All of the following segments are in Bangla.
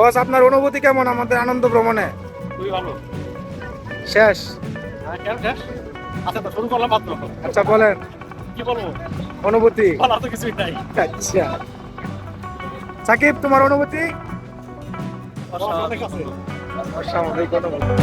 বস, আপনার অনুভূতি কেমন আমাদের আনন্দ ভ্রমণে? খুবই ভালো। শেষ? হ্যাঁ, কেন শেষ? আচ্ছা, তো শুরু করলাম মাত্র। আচ্ছা বলেন কি বলবো? অনুভূতি। বলার তো কিছুই নাই। আচ্ছা সাকিব, তোমার অনুভূতি? অনেক আছে। অস্বাভাবিক অনুভূতি।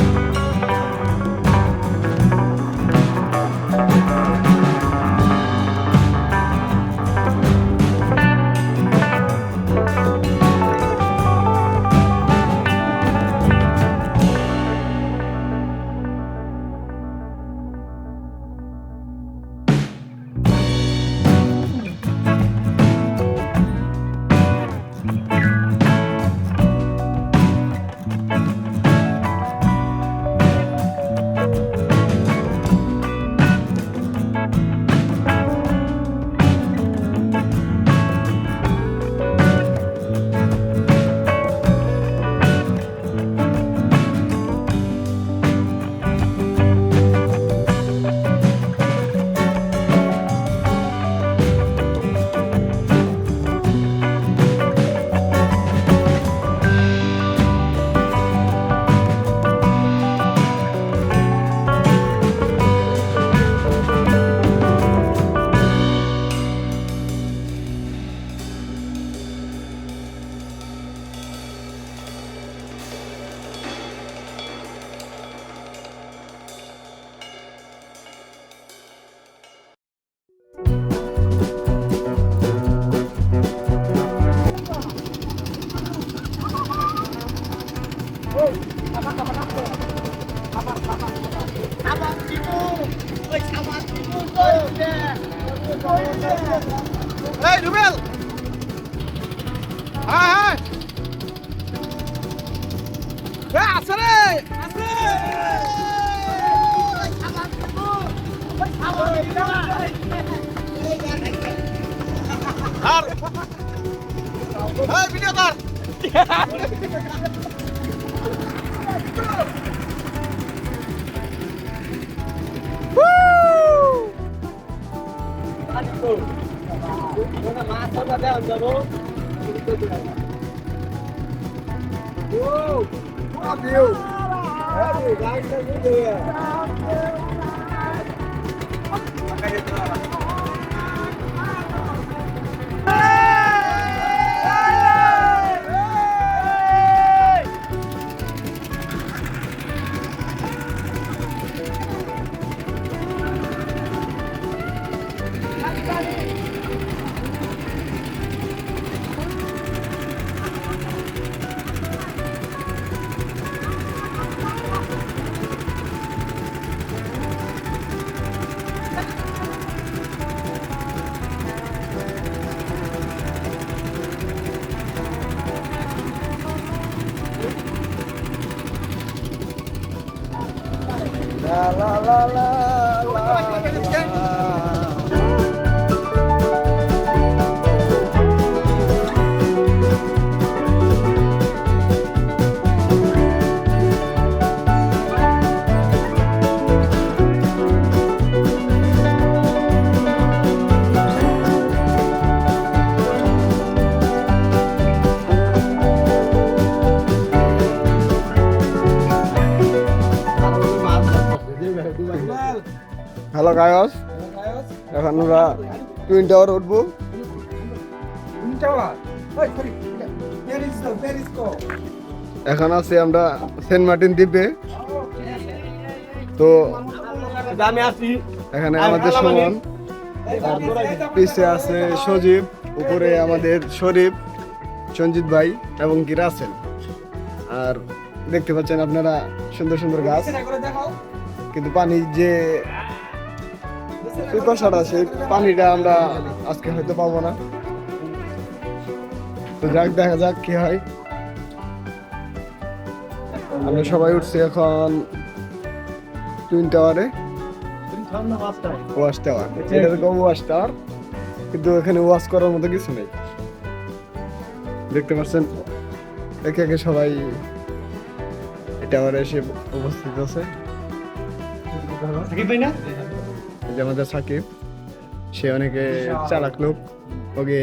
এই রুবেল, হ্যাঁ হ্যাঁ, আছে রে, আছে। আর এই ভিডিও কর। La la la la la. Hello guys, এখন আমরা টুইন টাওয়ার উঠবো। এখন আছি আমরা সেন্ট মার্টিন দ্বীপে। তো আমি আছি এখানে আমাদের সুমন, পিছে আছে সজীব, উপরে আমাদের শরীফ, সঞ্জিত ভাই এবং কি রাসেল। আর দেখতে পাচ্ছেন আপনারা সুন্দর সুন্দর গাছ, কিন্তু পানি যে পিপাসাটা, সেই পানিটা আমরা আজকে হয়তো পাবো না। তো যাক, দেখা যাক কি হয়। আমরা সবাই উঠছি এখন টুইন টাওয়ারে, ওয়াচ টাওয়ার। এটা এরকম ওয়াচ টাওয়ার, কিন্তু এখানে ওয়াচ করার মতো কিছু নেই। দেখতে পাচ্ছেন একে একে সবাই টাওয়ারে এসে উপস্থিত আছে। যে আমাদের সাকিব, সে অনেকে চালাক লোক, ওকে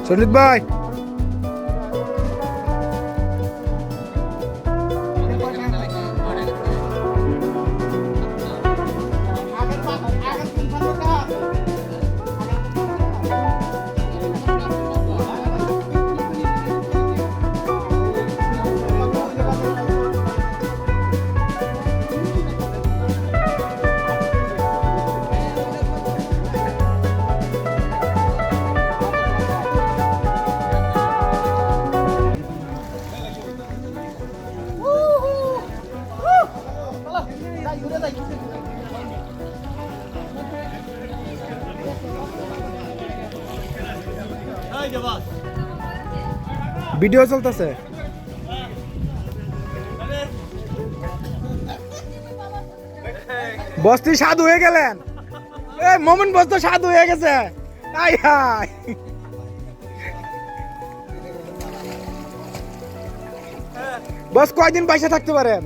সঞ্জিত ভাই, ভিডিও চলতেছে। বস্তি সাধু হয়ে গেলেন, মোমিন বস তো সাধু হয়ে গেছে। আই হাই, বস কয়দিন পয়সা থাকতে পারেন?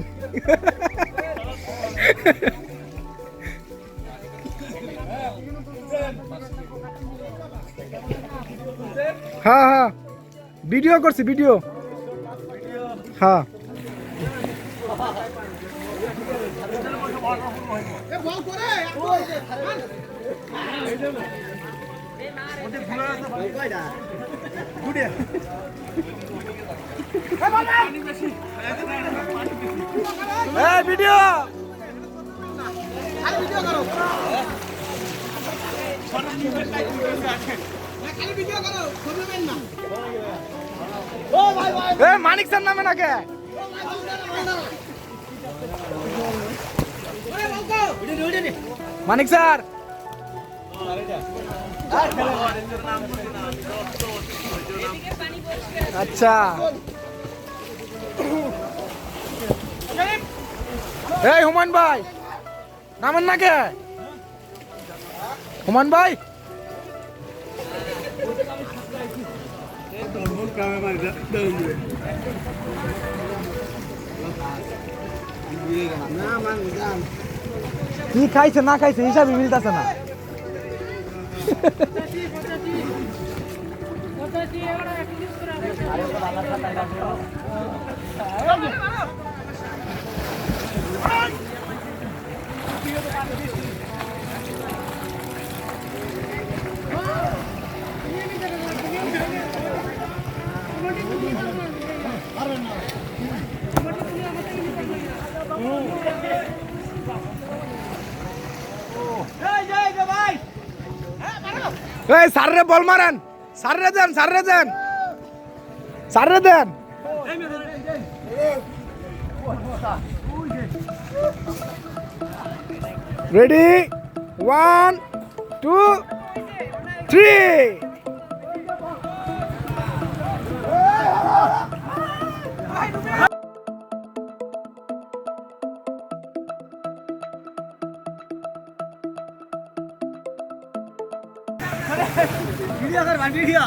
হ্যাঁ হ্যাঁ, ভিডিও করছি, ভিডিও। হ্যাঁ ভিডিও মানিক স্যার নামে নাকি? মানিক স্যার, আচ্ছা। এই হুমান ভাই নামেন না কে? হুমান ভাই, কি খাইছে না খাইছে হিসাবে মিলতেছে না। এই সাররে বল মারেন, সাররে দেন, সাররে দেন, সাররে দেন। রেডি, 1 2 3। वीडियो कर भाई, वीडियो।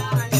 Bye.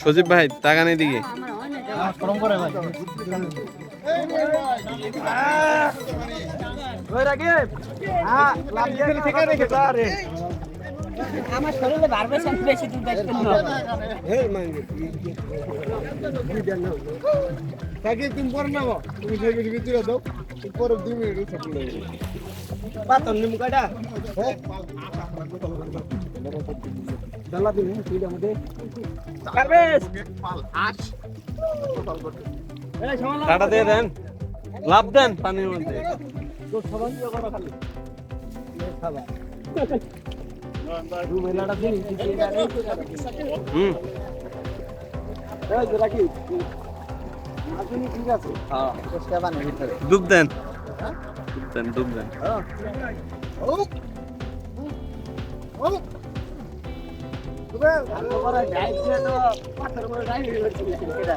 সজীব ভাই তাকান এদিকে। আমার শরীরে ভাইব্রেশন বেশি দূর দেখতে তাকে তুমি পরে নাও, তুমি থেকে ভিতরে দাও, পরে 2 মিনিট থাকলে পাতন নিম কাটা দলা দিন তুইটা মধ্যে পারবেশ আস এই সমালা কাটা দিয়ে দেন, লাভ দেন পানির মধ্যে। তো সবাই কি করো খালি খাবা দু মেলাটা দিন দিতে জানে হুম এই যে রাখি আপনি ঠিক আছে হ্যাঁ চেষ্টা বানাই ভিতরে ডুব দেন, ডুব দেন। ও ও ভালো করে যাইছে তো পাথর করে যাই হইছে এটা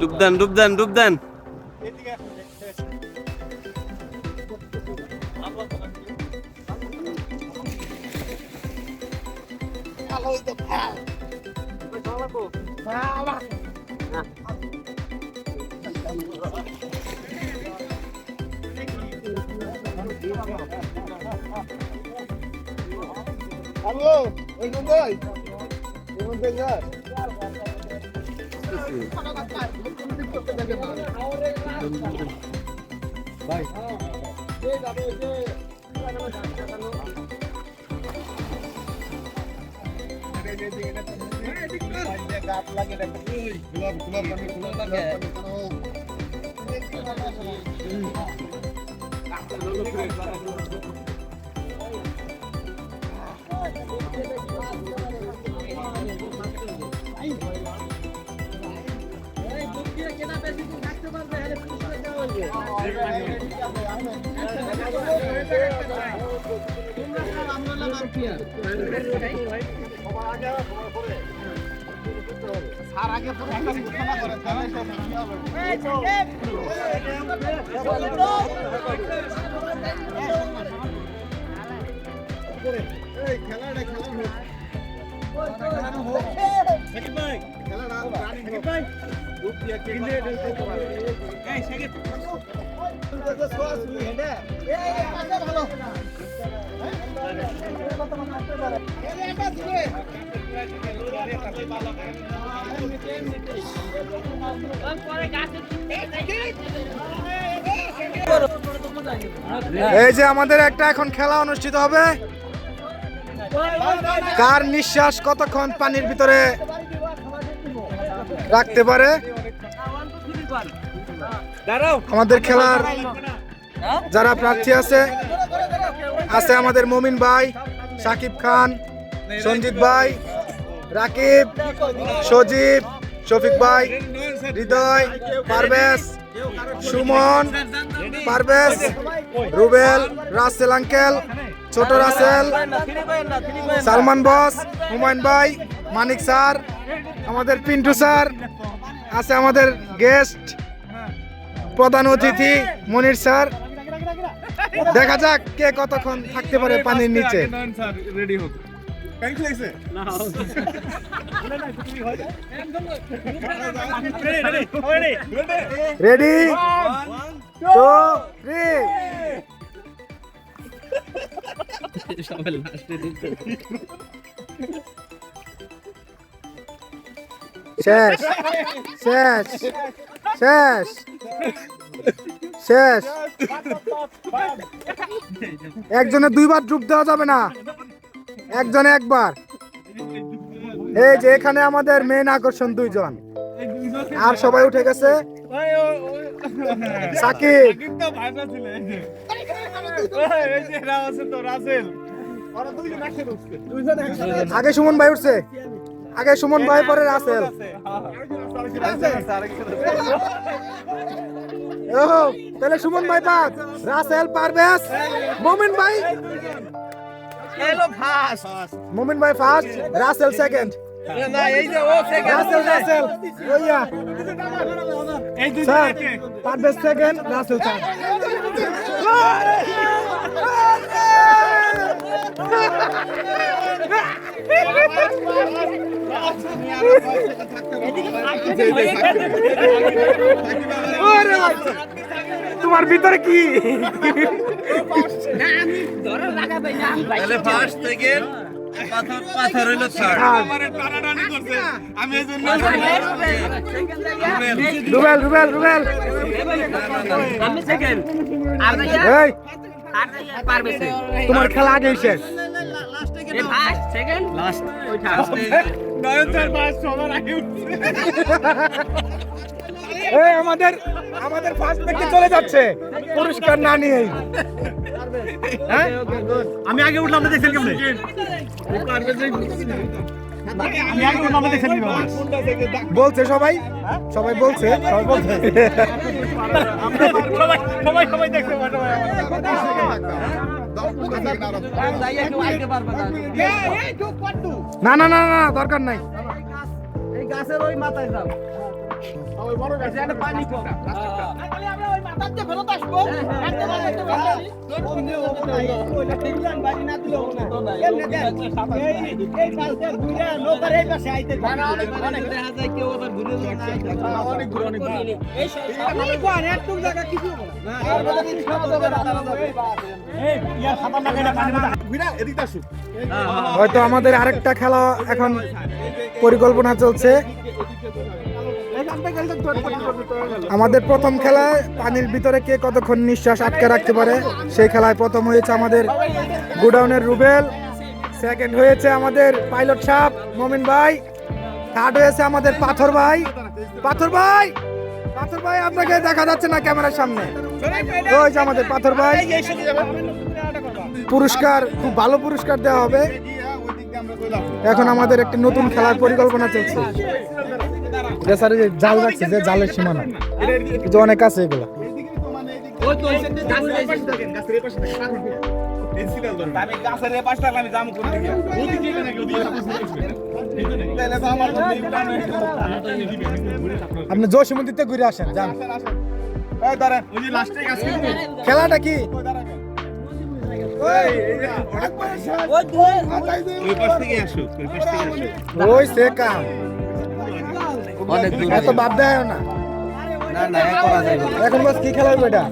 ডুব দেন, ডুব দেন, ডুব দেন। হ্যালো ওই ভাই কোন জায়গা ভাই এই যাবে যে গাছ লাগে দেখো গোলাপ লাগে আর আগে পুরো একটা ঘোষণা করে এই খেলাটা খেলা হোক খেলাটা রানিং ভাই গ্রুপ দিয়ে কিনে এই সেকে তো সোয়াস হই হেডা এই পাশে ভালো কত মান আসতে পারে এই এটা দিবে পরে গাছে এই যে আমাদের একটা এখন খেলা অনুষ্ঠিত হবে, কার নিঃশ্বাস কতক্ষণ পানির ভিতরে রাখতে পারে। আমাদের খেলার যারা প্রার্থী আছে আমাদের মমিন ভাই, সাকিব খান, সঞ্জিত ভাই, রাকিব, সজীব, শফিক ভাই, হৃদয়, পারভেজ, সুমন, পারভেজ, রুবেল, রাসেল আঙ্কেল, ছোট রাসেল, সালমান বস, হুমায়ুন ভাই, মানিক স্যার, আমাদের পিন্টু স্যার আছে, আমাদের গেস্ট প্রধান অতিথি মনির স্যার। দেখা যাক কে কতক্ষণ থাকতে পারে পানির নিচে। রেডি 2 3 শেষ শেষ শেষ শেষ। একজনে দুইবার ডুব দেওয়া যাবে না, একজনে একবার। এই যে এখানে আমাদের মেন আকর্ষণ দুইজন, আর সবাই উঠে গেছে। সাকিব, আগে সুমন ভাই উঠছে, আগে সুমন ভাই পরে রাসেল। ওহো, তাহলে সুমন ভাই বাদ, রাসেল, পারভেজ, মোমিন ভাই। মোমিন ভাই ফার্স্ট, রাসেল সেকেন্ড। রাসেল রাসেল ওইয়া sir, Parvez second, Rasel third. তোমার ভিতরে কি? ফার্স্ট থেকে পাথর হইলো থার্ড। রুবেল রুবেল রুবেল আমি সেকেন্ড। এই তোমার খেলা আগেই শেষ। ফার্স্ট সেকেন্ড লাস্ট ওইটা এই আমাদের আমাদের ফার্স্ট ব্যক্তি চলে যাচ্ছে পুরস্কার না নিয়েই। হ্যাঁ, আমি আগে উঠলাম না, দেখছেন কেমন? আমি আগে উঠলাম না, দেখছেন কেমন? বলছে সবাই, সবাই বলছে, সবাই বলছে। সবাই দেখছে। না না না না, দরকার নাই। এই গাছের ওই মাথায় যাও। ওই বড় গাছে একটা পানি কম। ওই মাথার দিয়ে ফেরত আসবো। একটা মাথাতে ফেরত। ওইটা টেনশন বাড়ি না দিলেও না। এমনি দেন। এই পাশে ঘুরে নৌকার এই পাশে আইতে। অনেক দেখা যায় কেউ আবার ঘুরে যায় না। অনেক ঘুরে অনেক ঘুরে। এই আপনি কোন একটু জায়গা কিছু না। আর বলে দিন সব জায়গা এই ইয়ার খাবার না খাইলে পানি মধ্যে ঘুরা এদিকে আসো। হয়তো আমাদের আরেকটা খেলা এখন পরিকল্পনা চলছে। আমাদের প্রথম খেলায় পানির ভিতরে কে কতক্ষণ নিঃশ্বাস আটকে রাখতে পারে সেই খেলায় প্রথম হয়েছে আমাদের গোডাউনের রুবেল, সেকেন্ড হয়েছে আমাদের পাইলট সাহেব মমিন ভাই, থার্ড হয়েছে আমাদের পাথর ভাই। পাথর ভাই, পাথর ভাই আপনাকে দেখা যাচ্ছে না ক্যামেরার সামনে। ওই যে আমাদের পাথর ভাই, পুরস্কার খুব ভালো পুরস্কার দেওয়া হবে। এখন আমাদের একটি নতুন খেলার পরিকল্পনা চলছে। স্যার যে জাল রাখছে, যে জালের সীমানা কিন্তু অনেক আছে এগুলো। আপনি জসীমন্দিতে ঘুরে আসেন, যান। খেলাটা কি? ওই সে কাম অনেক দূর। এত ভাব দেয় না। এখন বাস কি খেলা হবে এটা?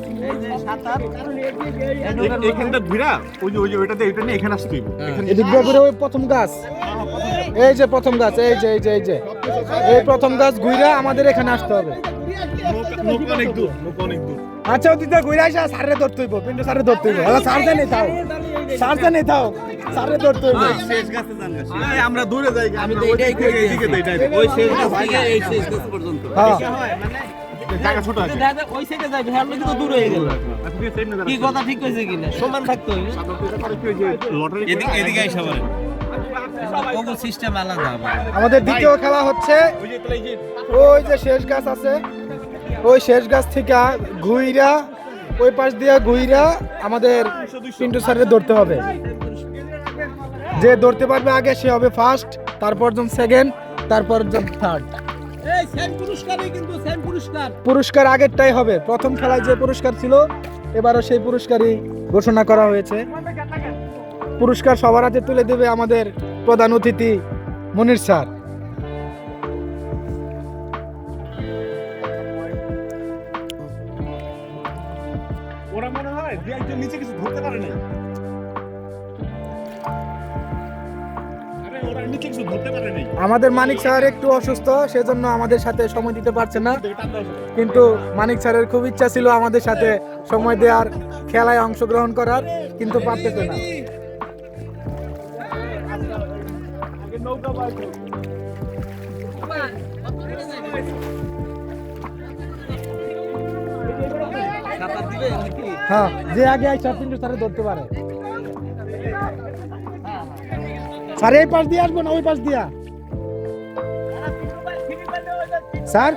এখানটা ঘুরা ওই যে ওইটাতে এটা নিয়ে এখানে আসতে হইব। এদিক দিয়ে ঘুরে ওই প্রথম গাছ, এই যে প্রথম গাছ, এই যে এই যে এই যে এই প্রথম গাছ ঘুরে আমাদের এখানে আসতে হবে। নৌকা অনেক দূর, নৌকা অনেক দূর। আচ্ছা দিদা ঘুরে আসা সারে ধরতে হইব পিন্টু সারে ধরতে হইব হ্যাঁ সারতে নেই থাও সারতে নেই থাও সারে ধরতে হইব শেষ গাছে যান গাছ। আমরা দূরে যাই আমি তো এটাই কই এদিকে তো এটাই ওই শেষ গাছ থেকে এই শেষ গাছ পর্যন্ত। হ্যাঁ জায়গা ছোট আছে ওই সাইডে যাই হ্যাঁ তো দূর হয়ে গেল কি কথা ঠিক কইছে কিনা সমান থাকতো এদিকে এদিকে আইসা বলেন। কোন সিস্টেম আলাদা আবার। আমাদের দ্বিতীয় খেলা হচ্ছে ওই যে শেষ গাছ আছে ওই শেষ গাছ থেকে ঘুইরা ওই পাশ দিয়ে ঘুইরা আমাদের পিন্টু স্যারের ধরতে হবে যে ধরতে পারবে আগে সে হবে ফার্স্ট তারপর জন সেকেন্ড তারপর জন থার্ড এই সেম পুরস্কারই কিন্তু সেম পুরস্কার পুরস্কার আগেরটাই হবে প্রথম খেলায় যে পুরস্কার ছিল এবারও সেই পুরস্কারই ঘোষণা করা হয়েছে পুরস্কার সবার হাতে তুলে দেবে আমাদের প্রধান অতিথি মনির স্যার ওরা মনে হয় যে একজন নিচে কিছু ধরতে পারে নাই আরে ওরা নিচে কিছু ধরতে পারে নাই আমাদের মানিক স্যার একটু অসুস্থ সেজন্য আমাদের সাথে সময় দিতে পারছে না কিন্তু মানিক স্যারের খুব ইচ্ছা ছিল আমাদের সাথে সময় দেওয়ার খেলায় অংশগ্রহণ করার কিন্তু পারতেছে না সাঁতার দিবে নাকি হ্যাঁ যে আগে আইসা কিন্তু স্যারে ধরতে পারে স্যার এই পাশ দিয়ে আসবো না ওই পাশ দিয়া স্যার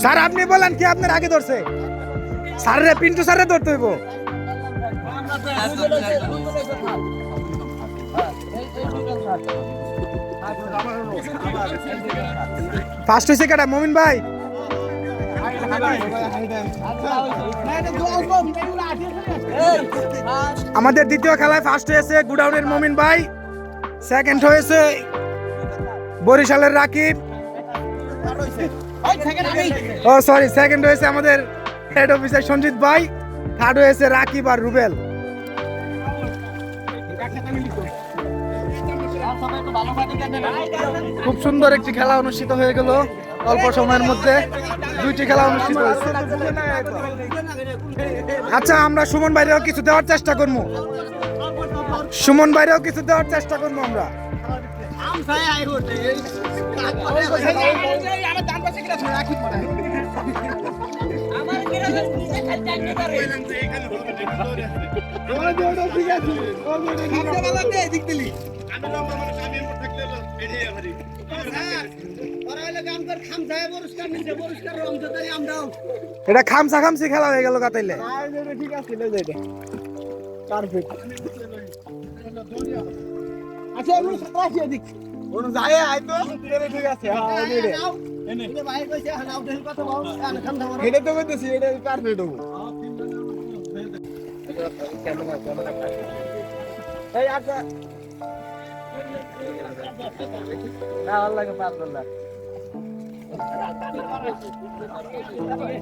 স্যার আপনি বলেন কি আপনার আগে ধরছে স্যাররে পিন্টু স্যাররে ধরতে হইব ফার্স্ট হইছে কেডা মমিন ভাই আমাদের দ্বিতীয় খেলায় ফার্স্ট হয়েছে গুডাউনের মমিন ভাই সেকেন্ড হয়েছে বরিশালের রাকিব ও সরি সেকেন্ড হয়েছে আমাদের হেড অফিসার সঞ্জিত ভাই থার্ড হয়েছে রাকিব আর রুবেল খুব সুন্দর একটি খেলা অনুষ্ঠিত হয়ে গেল অল্প সময়ের মধ্যে দুইটি খেলা অনুষ্ঠিত হয়েছে আচ্ছা আমরা সুমন ভাইরেও কিছু দেওয়ার চেষ্টা করবো সুমন ভাইরেও কিছু দেওয়ার চেষ্টা করবো আমরা এটা খামসা খামসি খেলা হয়ে গেল কাতাইলে ঠিক আছে পারফেক্ট আচ্ছা আমরা সাথে দিক কোন যায় আই তো ঠিক আছে হ্যাঁ এনে এনে ভাই কইছে নাও দেন কত বাউ আনা খাম দাও এটা তো কইতেছি এটা পারফেক্ট হবে এই আচ্ছা না আল্লাহ কে পার আল্লাহ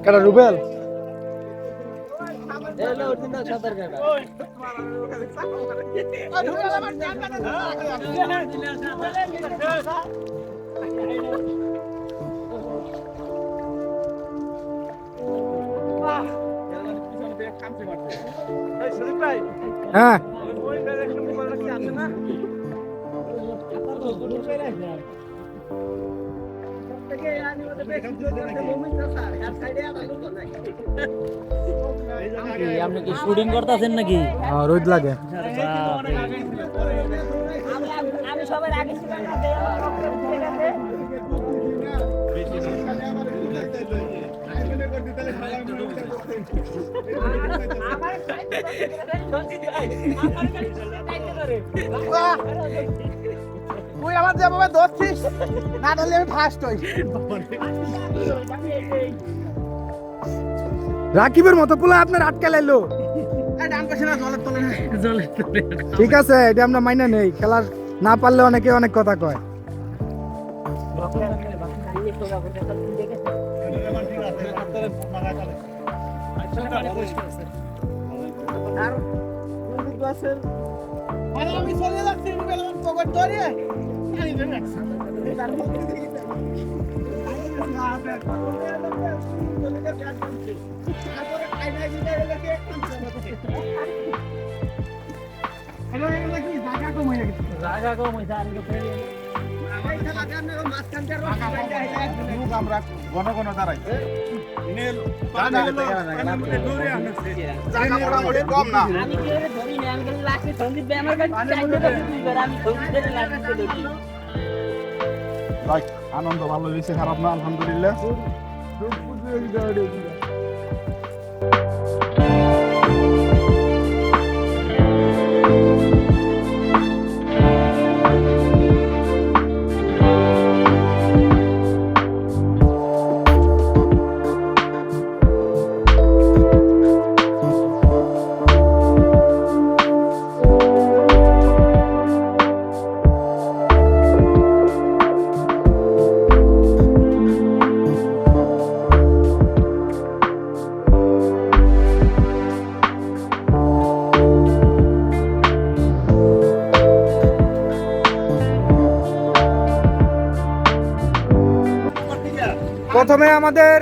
কাটা রুবেল এলো অরিজিনাল সাঁতার কাটা হ্যাঁ আছে না থেকে আনি ওদের বেশি করতে মোমেন্ট না স্যার আর সাইডে আর লোক নাই আপনি কি শুটিং করতেছেন নাকি? রোদ লাগে। আমি সবার আগে ছিলাম না দেয়া ঠিক আছে তুই আমার যেভাবে ধরছিস না ধরলে আমি ফার্স্ট হই। রাকিবের মতো পুলা আপনার আটকে লাইলো। ডান পাশে না জলের তলে না ঠিক আছে, এটা আমরা মাইনা নেই। খেলার না পারলে অনেকে অনেক কথা কয়। আমি চলে যাচ্ছি পকেট ধরে জায়গা কম হইছে আর একটু ফেলে আমরা ঘন ঘন দাঁড়াই কম না আমি কি ওরে ধরি না আমি গেলে লাস্টে সন্দীপ ভাই আমার কাছে চাইতে তো তুই করে আমি সন্দীপ ধরে লাস্টে ধরি আনন্দ ভালো হয়েছে, খারাপ না, আলহামদুলিল্লাহ। প্রথমে আমাদের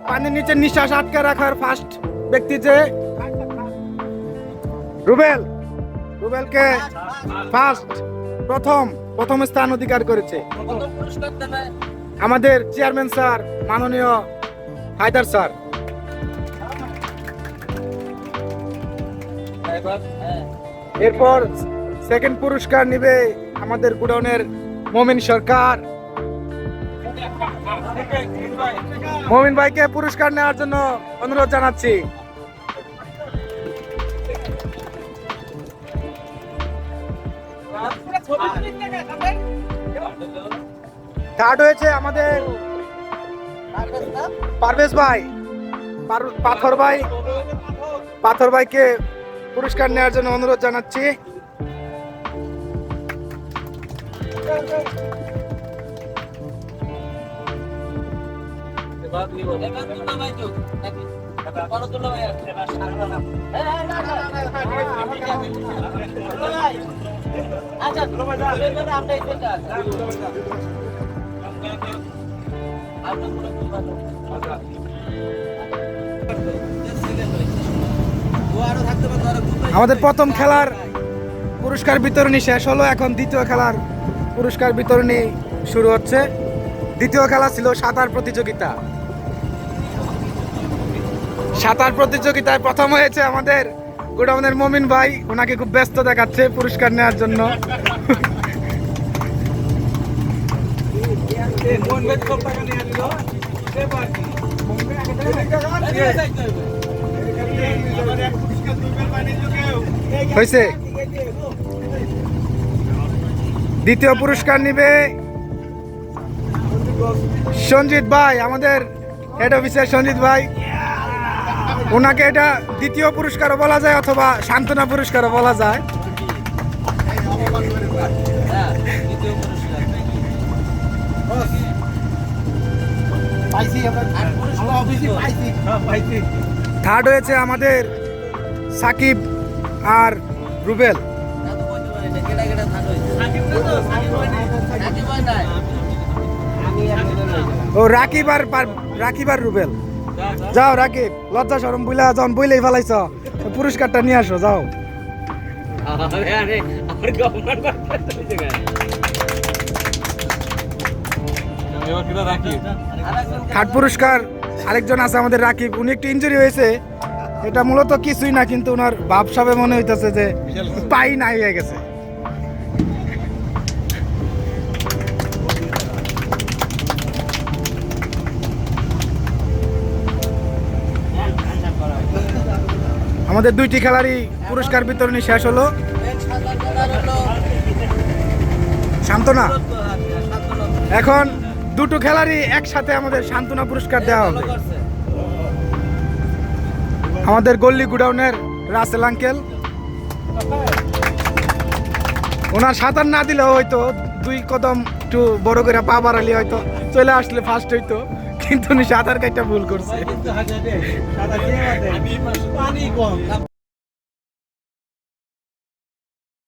পানির নিচে নিঃশ্বাস আটকে রাখার ফার্স্ট ব্যক্তি যে রুবেল, রুবেলকে ফার্স্ট প্রথম স্থান অধিকার করেছে আমাদের চেয়ারম্যান স্যার, মাননীয় হায়দার স্যার। এরপর সেকেন্ড পুরস্কার নিবে আমাদের গুডাউনের মমিন সরকার। মমিন ভাইকে পুরস্কার নেওয়ার জন্য অনুরোধ জানাচ্ছি। থার্ড হয়েছে আমাদের পারভেজ ভাই, পাথর ভাইকে পুরস্কার নেওয়ার জন্য অনুরোধ জানাচ্ছি। আচ্ছা আমাদের প্রথম খেলার পুরস্কার বিতরণী শেষ হলো, এখন দ্বিতীয় খেলার পুরস্কার বিতরণী শুরু হচ্ছে। দ্বিতীয় খেলা ছিল সাঁতার প্রতিযোগিতা। সাঁতার প্রতিযোগিতায় প্রথম হয়েছে আমাদের গোডাউনের মমিন ভাই, ওনাকে খুব ব্যস্ত দেখাচ্ছে পুরস্কার নেওয়ার জন্য। হয়েছে। দ্বিতীয় পুরস্কার নিবে সঞ্জিত ভাই, আমাদের হেড অফিসার সঞ্জিত ভাই। ওনাকে এটা দ্বিতীয় পুরস্কারও বলা যায় অথবা সান্ত্বনা পুরস্কারও বলা যায়। থার্ড হয়েছে আমাদের সাকিব আর রুবেল। ও রাকিব আর রুবেল। যাও রাকিব, লজ্জা শরম বুইলা যখন বইলেই ফেলাইছ, পুরস্কারটা নিয়ে আসো, যাও। থার্ড পুরস্কার আরেকজন আছে আমাদের রাকিব, উনি একটু ইনজুরি হয়েছে, এটা মূলত কিছুই না, কিন্তু ওনার ভাবসাবে মনে হইতেছে যে পাই নাই হয়ে গেছে। আমাদের দুইটি খেলারই পুরস্কার বিতরণী শেষ হলো। সান্ত্বনা, এখন দুটো খেলারই একসাথে আমাদের সান্ত্বনা পুরস্কার দেওয়া হবে। আমাদের গল্লি গুডাউনের রাসেল আঙ্কেল, ওনার সাঁতার না দিলেও হয়তো 2 কদম একটু বড় করে পা বাড়ালি হয়তো চলে আসলে ফার্স্ট হইতো, কিন্তু উনি সাঁতার কাটটা ভুল করছে। পানি কম